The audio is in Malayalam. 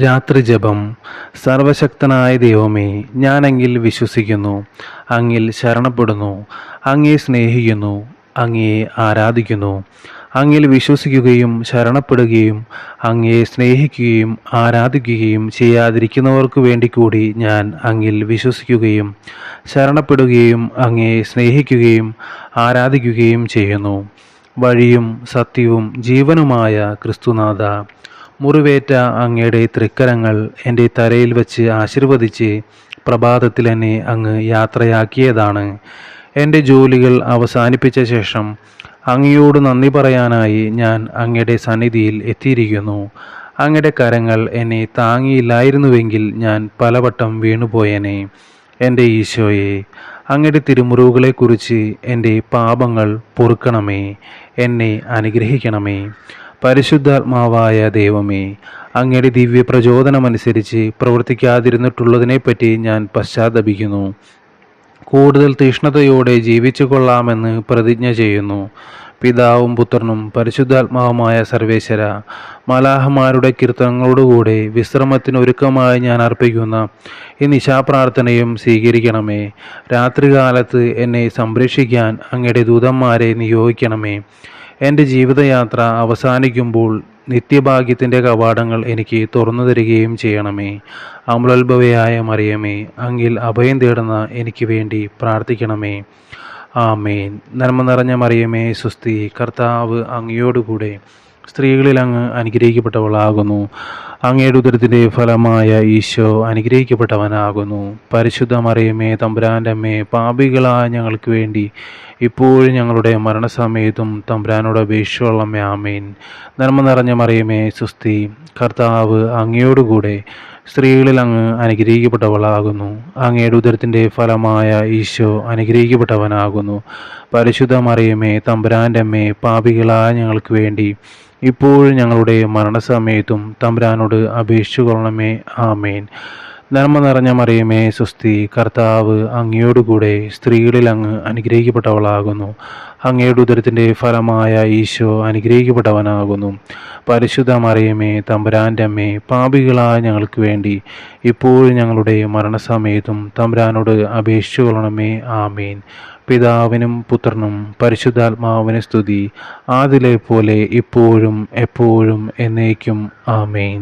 രാത്രി ജപം. സർവശക്തനായ ദൈവമേ, ഞാൻ അങ്ങിൽ വിശ്വസിക്കുന്നു, അങ്ങിൽ ശരണപ്പെടുന്നു, അങ്ങയെ സ്നേഹിക്കുന്നു, അങ്ങയെ ആരാധിക്കുന്നു. അങ്ങിൽ വിശ്വസിക്കുകയും ശരണപ്പെടുകയും അങ്ങയെ സ്നേഹിക്കുകയും ആരാധിക്കുകയും ചെയ്യാതിരിക്കുന്നവർക്ക് വേണ്ടി കൂടി ഞാൻ അങ്ങിൽ വിശ്വസിക്കുകയും ശരണപ്പെടുകയും അങ്ങയെ സ്നേഹിക്കുകയും ആരാധിക്കുകയും ചെയ്യുന്നു. വഴിയും സത്യവും ജീവനുമായ ക്രിസ്തുനാഥ, മുറിവേറ്റ അങ്ങയുടെ തൃക്കരങ്ങൾ എൻ്റെ തലയിൽ വച്ച് ആശീർവദിച്ച് പ്രഭാതത്തിൽ എന്നെ അങ്ങ് യാത്രയാക്കിയതാണ്. എൻ്റെ ജോലികൾ അവസാനിപ്പിച്ച ശേഷം അങ്ങയോട് നന്ദി പറയാനായി ഞാൻ അങ്ങയുടെ സന്നിധിയിൽ എത്തിയിരിക്കുന്നു. അങ്ങയുടെ കരങ്ങൾ എന്നെ താങ്ങിയില്ലായിരുന്നുവെങ്കിൽ ഞാൻ പലവട്ടം വീണുപോയേനെ. എൻ്റെ ഈശോയെ, അങ്ങയുടെ തിരുമുറിവുകളെക്കുറിച്ച് എൻ്റെ പാപങ്ങൾ പൊറുക്കണമേ, എന്നെ അനുഗ്രഹിക്കണമേ. പരിശുദ്ധാത്മാവായ ദൈവമേ, അങ്ങയുടെ ദിവ്യ പ്രചോദനമനുസരിച്ച് പ്രവർത്തിക്കാതിരുന്നിട്ടുള്ളതിനെപ്പറ്റി ഞാൻ പശ്ചാത്തപിക്കുന്നു. കൂടുതൽ തീഷ്ണതയോടെ ജീവിച്ചു കൊള്ളാമെന്ന് പ്രതിജ്ഞ ചെയ്യുന്നു. പിതാവും പുത്രനും പരിശുദ്ധാത്മാവുമായ സർവേശ്വര, മലാഹമാരുടെ കീർത്തനങ്ങളോടുകൂടെ വിശ്രമത്തിനൊരുക്കമായി ഞാൻ അർപ്പിക്കുന്ന ഈ നിശാപ്രാർത്ഥനയും സ്വീകരിക്കണമേ. രാത്രികാലത്ത് എന്നെ സംരക്ഷിക്കാൻ അങ്ങയുടെ ദൂതന്മാരെ നിയോഗിക്കണമേ. എൻ്റെ ജീവിതയാത്ര അവസാനിക്കുമ്പോൾ നിത്യഭാഗ്യത്തിൻ്റെ കവാടങ്ങൾ എനിക്ക് തുറന്നു തരികയും ചെയ്യണമേ. അമലോത്ഭവയായ മറിയമേ, അങ്ങിൽ അഭയം തേടുന്ന എനിക്ക് വേണ്ടി പ്രാർത്ഥിക്കണമേ. ആമേൻ. നന്മ നിറഞ്ഞ മറിയമേ, സ്വസ്തി, കർത്താവ് അങ്ങയോടുകൂടെ സ്ത്രീകളിൽ അങ്ങ് അനുഗ്രഹിക്കപ്പെട്ടവളാകുന്നു. അങ്ങയുടെ ഉദരത്തിൻ്റെ ഫലമായ ഈശോ അനുഗ്രഹിക്കപ്പെട്ടവനാകുന്നു. പരിശുദ്ധ മറിയമേ, തമ്പുരാൻ്റെ അമ്മേ, പാപികളായ ഞങ്ങൾക്ക് വേണ്ടി ഇപ്പോഴും ഞങ്ങളുടെ മരണസമയത്തും തമ്പുരാനോട് അപേക്ഷിച്ചുകൊള്ളണമേ. ആമേൻ. നന്മ നിറഞ്ഞ മറിയമേ, സ്വസ്തി, കർത്താവ് അങ്ങയോടുകൂടെ സ്ത്രീകളിൽ അങ്ങ് അനുഗ്രഹിക്കപ്പെട്ടവളാകുന്നു. അങ്ങയുടെ ഉദരത്തിൻ്റെ ഫലമായ ഈശോ അനുഗ്രഹിക്കപ്പെട്ടവനാകുന്നു. പരിശുദ്ധ മറിയമേ, തമ്പുരാൻ്റെ അമ്മേ, പാപികളായ ഞങ്ങൾക്ക് വേണ്ടി ഇപ്പോഴും ഞങ്ങളുടെ മരണസമയത്തും തമ്പുരാനോട് അപേക്ഷിച്ചു കൊള്ളണമേ. ആമേൻ. നന്മ നിറഞ്ഞ മറിയമേ, സ്വസ്തി, കർത്താവ് അങ്ങയോടുകൂടെ സ്ത്രീകളിൽ അങ്ങ് അനുഗ്രഹിക്കപ്പെട്ടവളാകുന്നു. അങ്ങയുടെ ഉദരത്തിൻ്റെ ഫലമായ ഈശോ അനുഗ്രഹിക്കപ്പെട്ടവനാകുന്നു. പരിശുദ്ധ മറിയമേ, തമ്പുരാൻ്റെ അമ്മേ, പാപികളായ ഞങ്ങൾക്ക് വേണ്ടി ഇപ്പോഴും ഞങ്ങളുടെ മരണസമയത്തും തമ്പുരാനോട് അപേക്ഷിച്ചു കൊള്ളണമേ. ആമേൻ. പിതാവിനും പുത്രനും പരിശുദ്ധാത്മാവിന് സ്തുതി, ആദിലെ പോലെ ഇപ്പോഴും എപ്പോഴും എന്നേക്കും. ആമേൻ.